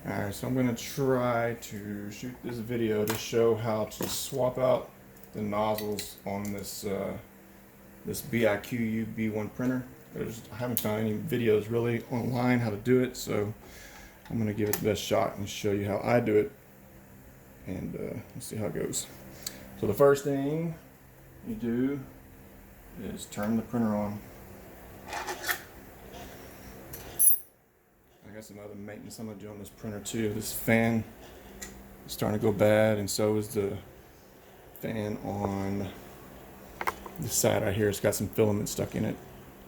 Alright, so I'm going to try to shoot this video to show how to swap out the nozzles on this this BIQU B1 printer. I haven't found any videos really online how to do it, so I'm going to give it the best shot and show you how I do it, and let's see how it goes. So the first thing you do is turn the printer on. I got some other maintenance I'm going to do on this printer too. This fan is starting to go bad, and so is the fan on this side right here. It's got some filament stuck in it,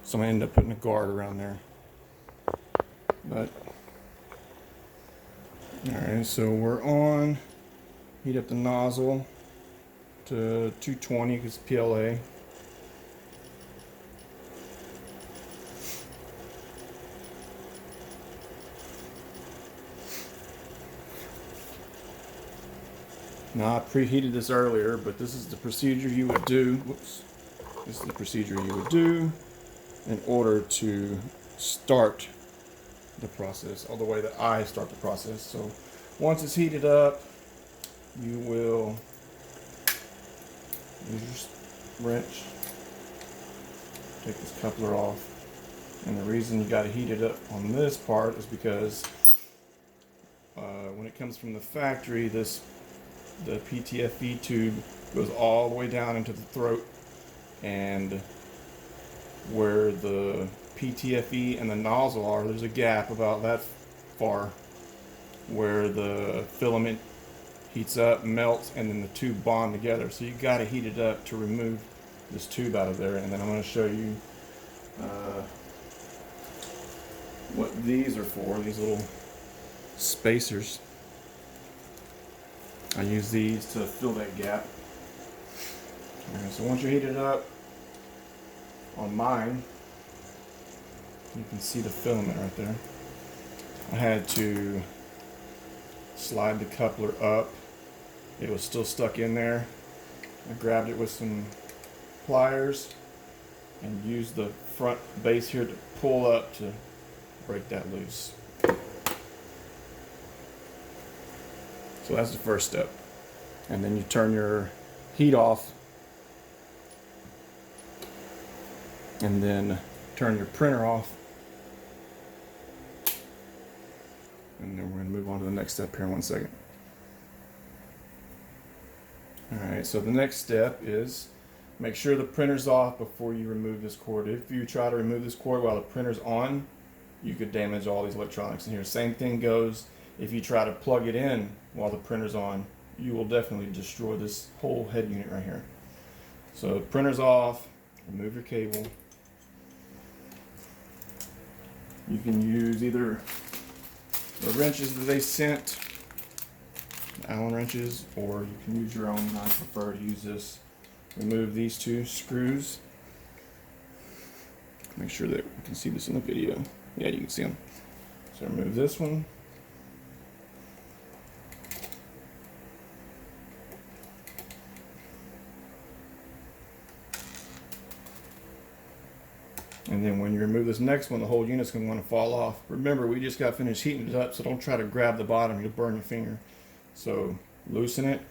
so I'm going to end up putting a guard around there. But alright, so we're on. Heat up the nozzle to 220 because PLA. Now I preheated this earlier, but this is the procedure you would do. Whoops. This is the procedure you would do in order to start the process, or the way that I start the process. So once it's heated up, you will use your wrench, take this coupler off. And the reason you got to heat it up on this part is because when it comes from the factory, the PTFE tube goes all the way down into the throat, and where the PTFE and the nozzle are, there's a gap about that far where the filament heats up, melts, and then the tube bond together. So you got to heat it up to remove this tube out of there. And then I'm going to show you what these are for, these little spacers. I use these to fill that gap. Okay, so once you heat it up, on mine, you can see the filament right there. I had to slide the coupler up. It was still stuck in there. I grabbed it with some pliers and used the front base here to pull up to break that loose. So that's the first step. And then you turn your heat off, and then turn your printer off. And then we're going to move on to the next step here in 1 second. Alright, so the next step is make sure the printer's off before you remove this cord. If you try to remove this cord while the printer's on, you could damage all these electronics in here. Same thing goes if you try to plug it in while the printer's on. You will definitely destroy this whole head unit right here. So printer's off, remove your cable. You can use either the wrenches that they sent, the Allen wrenches, or you can use your own. I prefer to use this. Remove these two screws. Make sure that you can see this in the video. Yeah, you can see them. So remove this one. And then when you remove this next one, the whole unit's going to want to fall off. Remember, we just got finished heating it up, so don't try to grab the bottom, you'll burn your finger. So loosen it.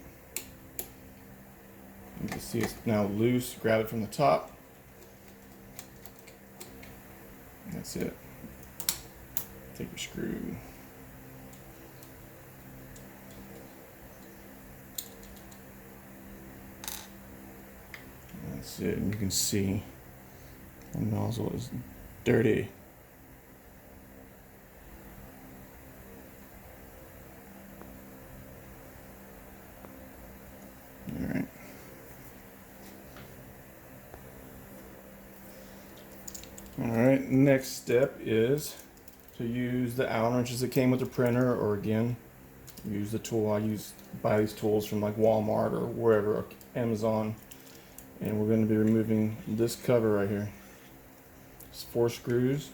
You can see it's now loose. Grab it from the top. And that's it. Take your screw. That's it. And you can see the nozzle is dirty. Alright. Alright, next step is to use the Allen wrenches that came with the printer, or again, use the tool. I buy these tools from like Walmart or wherever, or Amazon. And we're going to be removing this cover right here. It's 4 screws.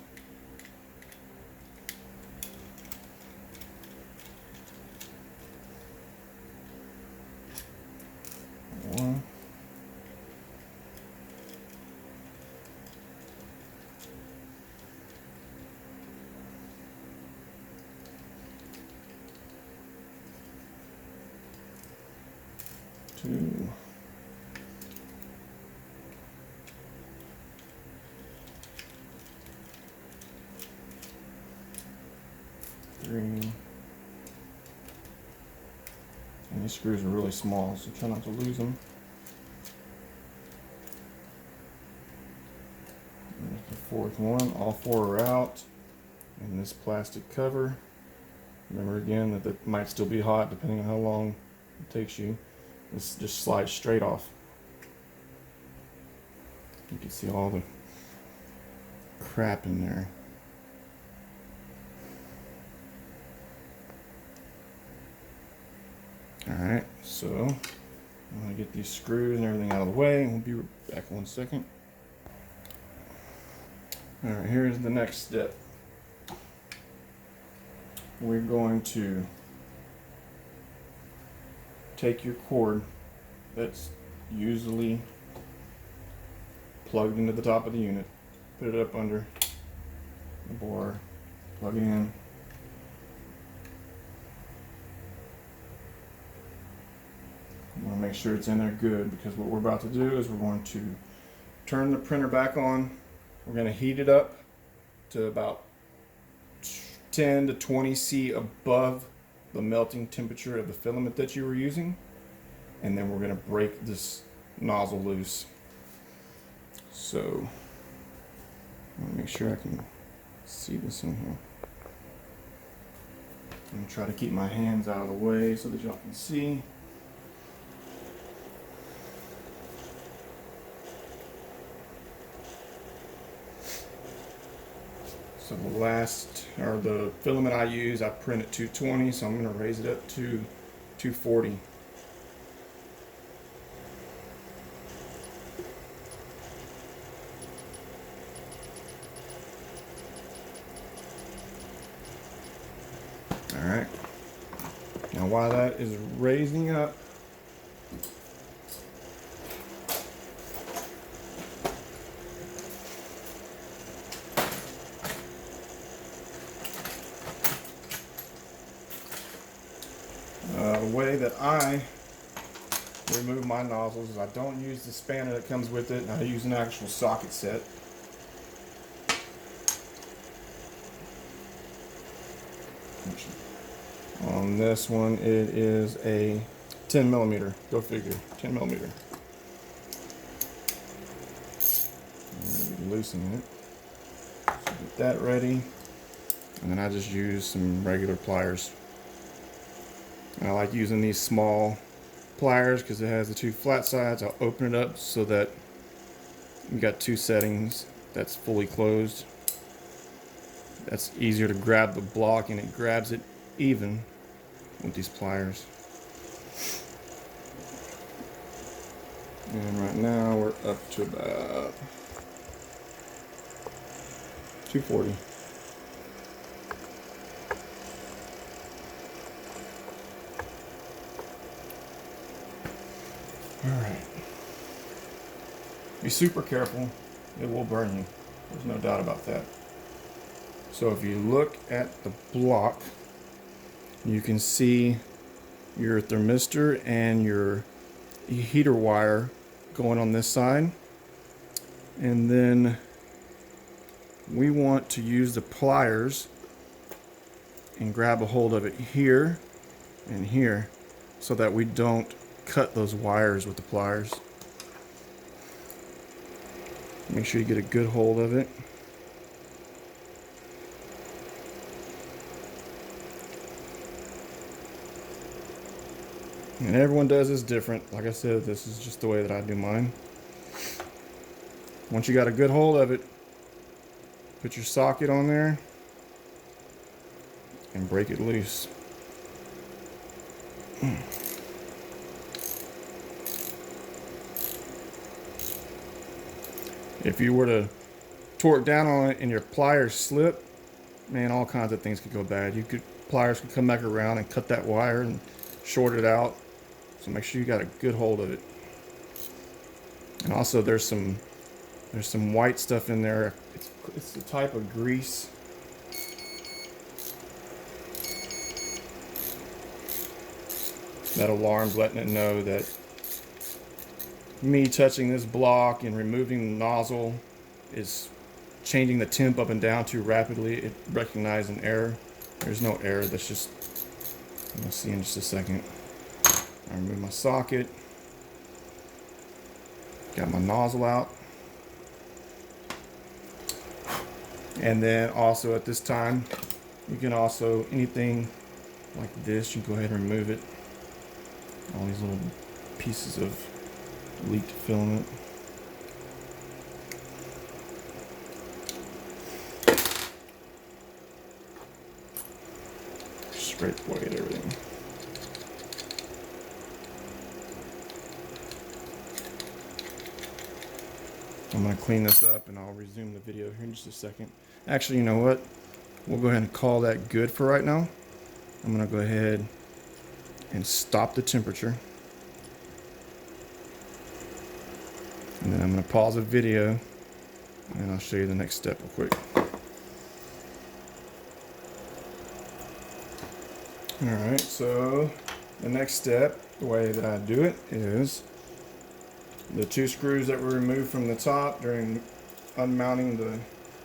One. 2. 3. And these screws are really small, so try not to lose them. There's the 4th one. All 4 are out. And this plastic cover. Remember again that it might still be hot depending on how long it takes you. This just slides straight off. You can see all the crap in there. Alright, so I'm going to get these screws and everything out of the way. We'll be back 1 second. Alright, here's the next step. We're going to take your cord that's usually plugged into the top of the unit, put it up under the bore, plug it in. I want to make sure it's in there good, because what we're about to do is we're going to turn the printer back on. We're going to heat it up to about 10 to 20 C above the melting temperature of the filament that you were using, and then we're going to break this nozzle loose. So I'm going to make sure I can see this in here. I'm going to try to keep my hands out of the way so that y'all can see. So the filament I use, I print at 220, so I'm going to raise it up to 240. All right. Now while that is raising up, the way that I remove my nozzles is I don't use the spanner that comes with it. I use an actual socket set. On this one, it is a 10 millimeter. Go figure, 10 millimeter. I'm going to be loosening it. So get that ready, and then I just use some regular pliers. I like using these small pliers because it has the 2 flat sides. I'll open it up so that you got 2 settings that's fully closed. That's easier to grab the block, and it grabs it even with these pliers. And right now we're up to about 240. Alright. Be super careful. It will burn you. There's no doubt about that. So if you look at the block, you can see your thermistor and your heater wire going on this side. And then we want to use the pliers and grab a hold of it here and here so that we don't cut those wires with the pliers. Make sure you get a good hold of it. And everyone does this different. Like I said, this is just the way that I do mine. Once you got a good hold of it, put your socket on there and break it loose. If you were to torque down on it and your pliers slip, man, all kinds of things could go bad. Pliers could come back around and cut that wire and short it out. So make sure you got a good hold of it. And also there's some white stuff in there. It's the type of grease. That alarm's letting it know that me touching this block and removing the nozzle is changing the temp up and down too rapidly. It recognized an error. There's no error, that's just, you'll see in just a second. I remove my socket, got my nozzle out, and then also at this time you can also, anything like this, you can go ahead and remove it. All these little pieces of leaked filament. Scrape away at everything. I'm going to clean this up and I'll resume the video here in just a second. Actually, you know what? We'll go ahead and call that good for right now. I'm going to go ahead and stop the temperature. And then I'm going to pause the video and I'll show you the next step real quick. Alright, so the next step, the way that I do it is the 2 screws that were removed from the top during unmounting the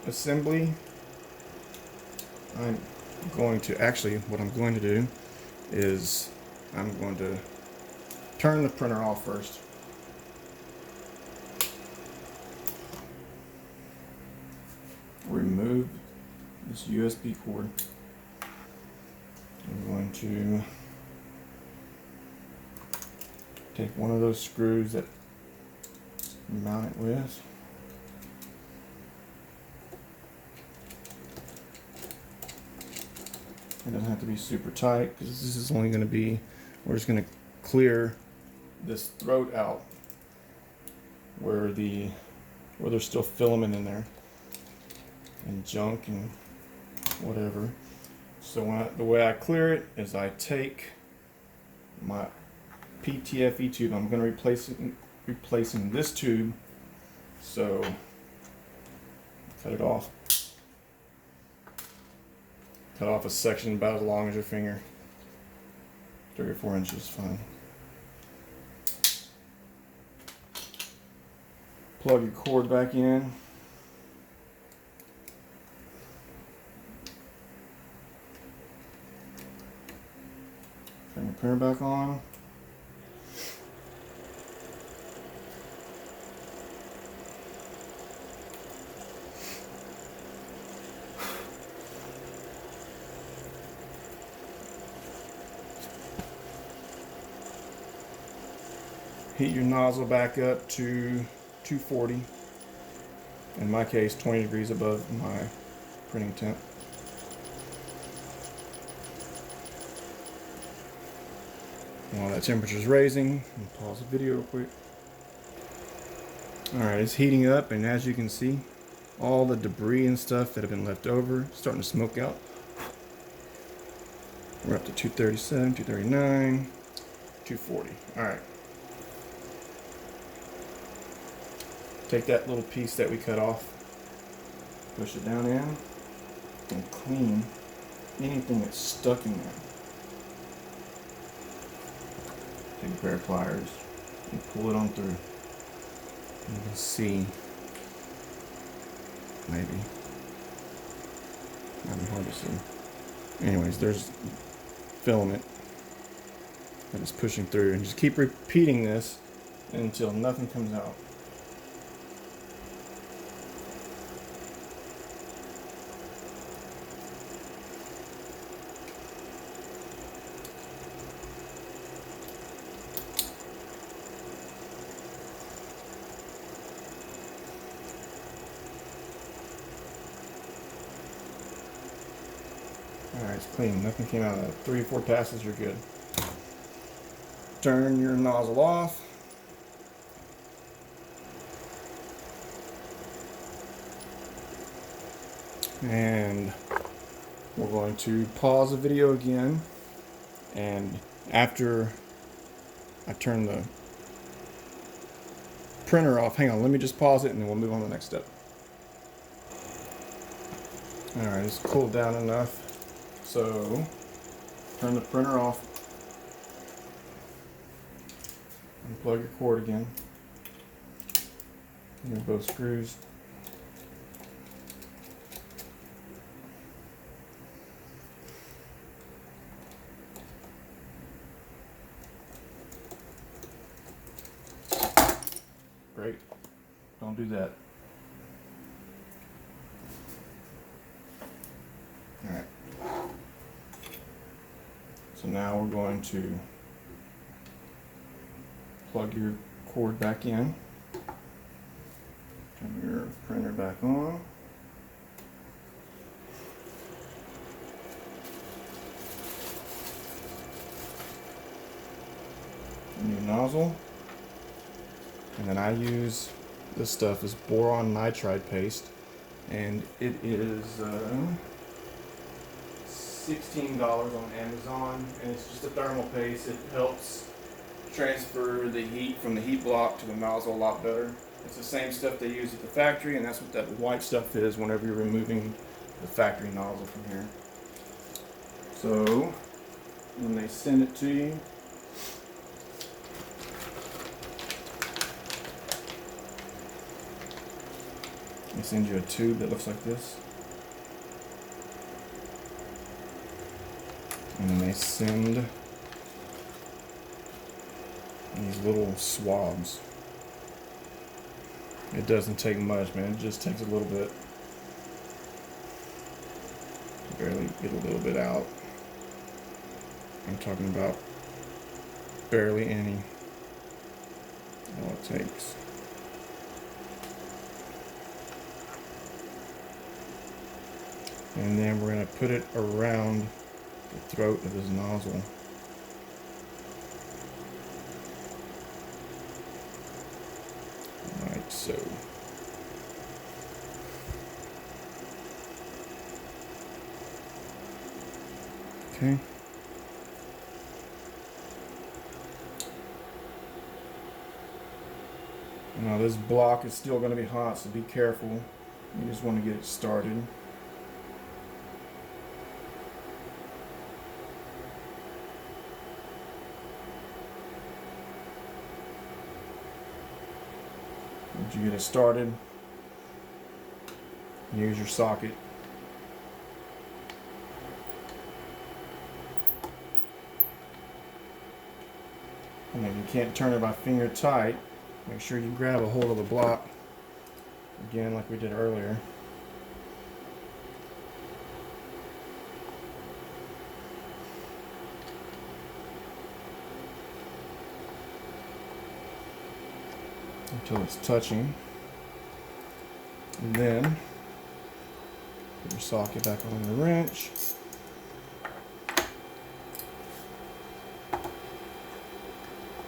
assembly. I'm going to, actually what I'm going to do is I'm going to turn the printer off first. Remove this USB cord. I'm going to take one of those screws that you mount it with. It doesn't have to be super tight because this is only going to be, we're just going to clear this throat out where there's still filament in there and junk and whatever. So the way I clear it is I take my PTFE tube. I'm going to replacing this tube. So cut it off. Cut off a section about as long as your finger. 3 or 4 inches, fine. Plug your cord back in. Turn the printer back on. Heat your nozzle back up to 240. In my case, 20 degrees above my printing temp. While that temperature is raising, I'll pause the video real quick. Alright, it's heating up, and as you can see, all the debris and stuff that have been left over is starting to smoke out. We're up to 237, 239, 240. Alright. Take that little piece that we cut off, push it down in, and clean anything that's stuck in there. Take a pair of pliers and pull it on through. You can see, maybe, might be hard to see. Anyways, there's filament that is pushing through, and just keep repeating this until nothing comes out. Alright, it's clean. Nothing came out of that. 3 or 4 passes, you're good. Turn your nozzle off. And we're going to pause the video again. And after I turn the printer off, hang on, let me just pause it and then we'll move on to the next step. Alright, it's cooled down enough. So, turn the printer off. Unplug your cord again. Remove both screws. Great. Don't do that. Alright. So now we're going to plug your cord back in. Turn your printer back on. New nozzle. And then I use this stuff is Boron Nitride paste, and it is $16 on Amazon, and it's just a thermal paste. It helps transfer the heat from the heat block to the nozzle a lot better. It's the same stuff they use at the factory, and that's what that white stuff is whenever you're removing the factory nozzle from here. So when they send it to you, they send you a tube that looks like this, and then they send these little swabs. It doesn't take much, man. It just takes a little bit. Barely get a little bit out. I'm talking about barely any. All it takes. And then we're going to put it around the throat of this nozzle. Like so. Okay. Now this block is still going to be hot, so be careful. You just want to get it started. Once you get it started, use your socket. And if you can't turn it by finger tight, make sure you grab a hold of the block again like we did earlier. Until it's touching. And then put your socket back on the wrench.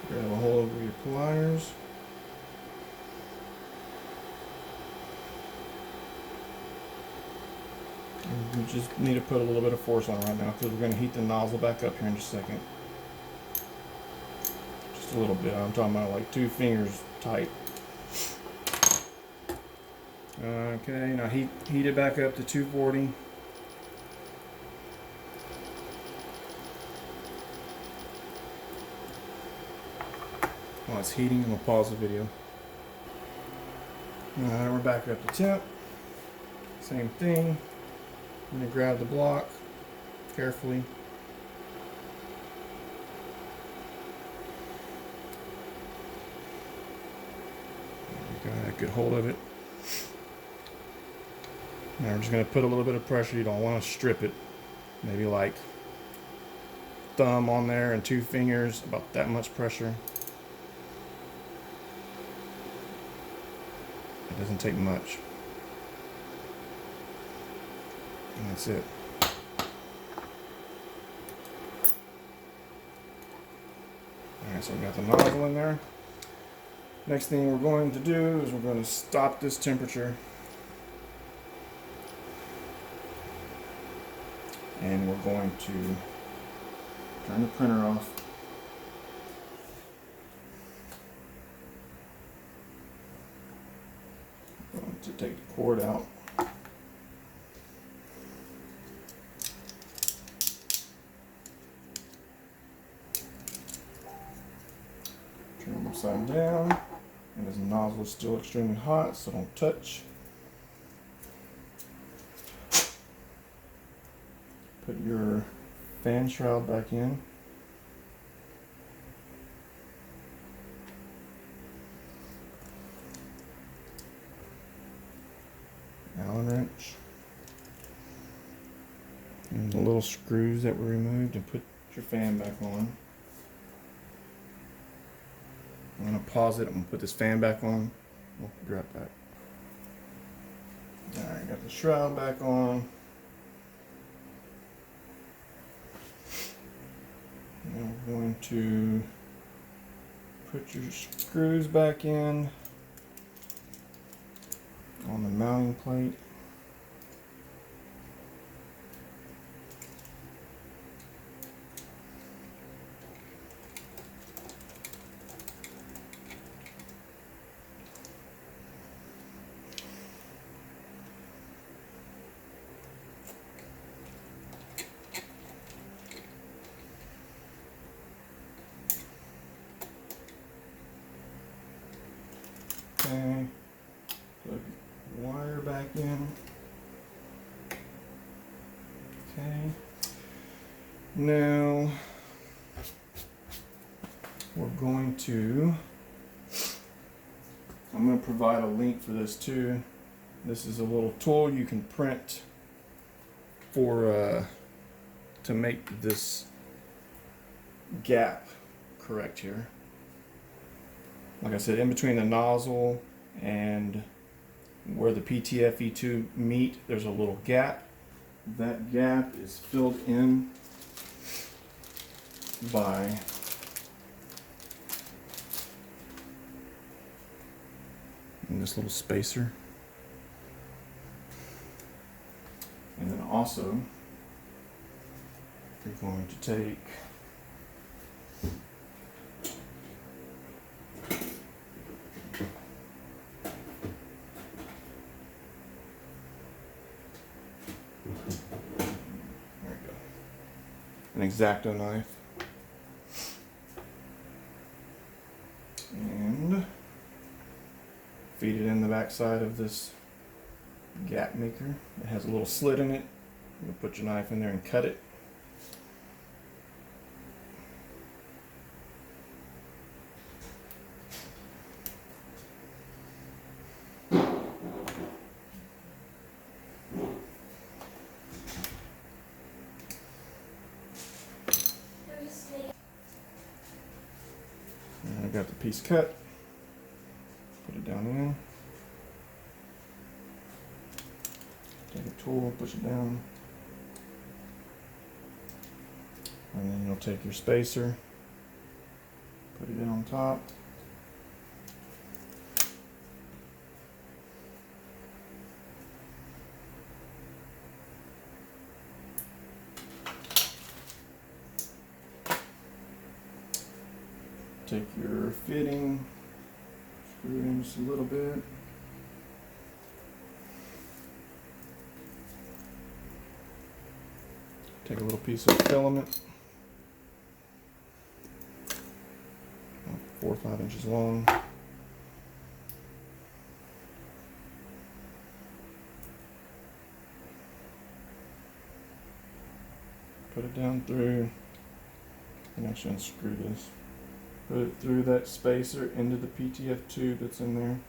Grab a hold over your pliers. And you just need to put a little bit of force on it right now because we're going to heat the nozzle back up here in just a second. Just a little bit. I'm talking about like 2 fingers tight. Okay, now heat it back up to 240. While it's heating, I'm going to pause the video. Alright, we're back up to temp. Same thing. I'm going to grab the block carefully. Got a good hold of it. Now we're just going to put a little bit of pressure. You don't want to strip it. Maybe like thumb on there and 2 fingers, about that much pressure. It doesn't take much. And that's it. Alright, so we got the nozzle in there. Next thing we're going to do is we're going to stop this temperature. And we're going to turn the printer off. I'm going to take the cord out. Turn them upside down. And this nozzle is still extremely hot, so don't touch. Put your fan shroud back in. Allen wrench. And the little screws that were removed, and put your fan back on. I'm going to pause it. I'm going to put this fan back on. We'll be right back. Alright, got the shroud back on. Now we're going to put your screws back in on the mounting plate. Okay, plug the wire back in. Okay, now we're going to, I'm going to provide a link for this too. This is a little tool you can print for to make this gap correct here. Like I said, in between the nozzle and where the PTFE two meet, there's a little gap. That gap is filled in by this little spacer. And then also, you're going to take an X-Acto knife and feed it in the back side of this gap maker. It has a little slit in it. You put your knife in there and cut it. And I got the piece cut. Put it down in. Take a tool, push it down. And then you'll take your spacer, put it in on top. Take your fitting, screw it in just a little bit. Take a little piece of filament, 4 or 5 inches long. Put it down through, and actually unscrew this. Put it through that spacer into the PTFE tube that's in there.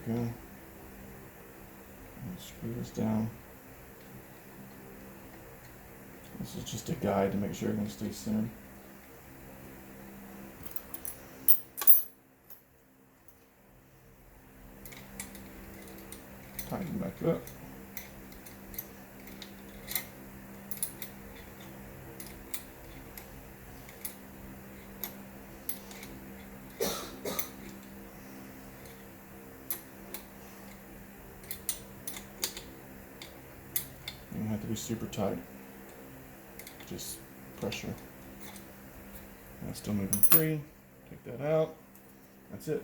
Okay. And screw this down. This is just a guide to make sure everything stays centered. Tighten back up. You don't have to be super tight. Just pressure. And it's still moving free. Take that out. That's it.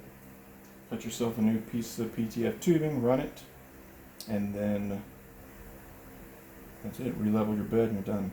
Put yourself a new piece of PTFE tubing, run it, and then that's it. Re-level your bed and you're done.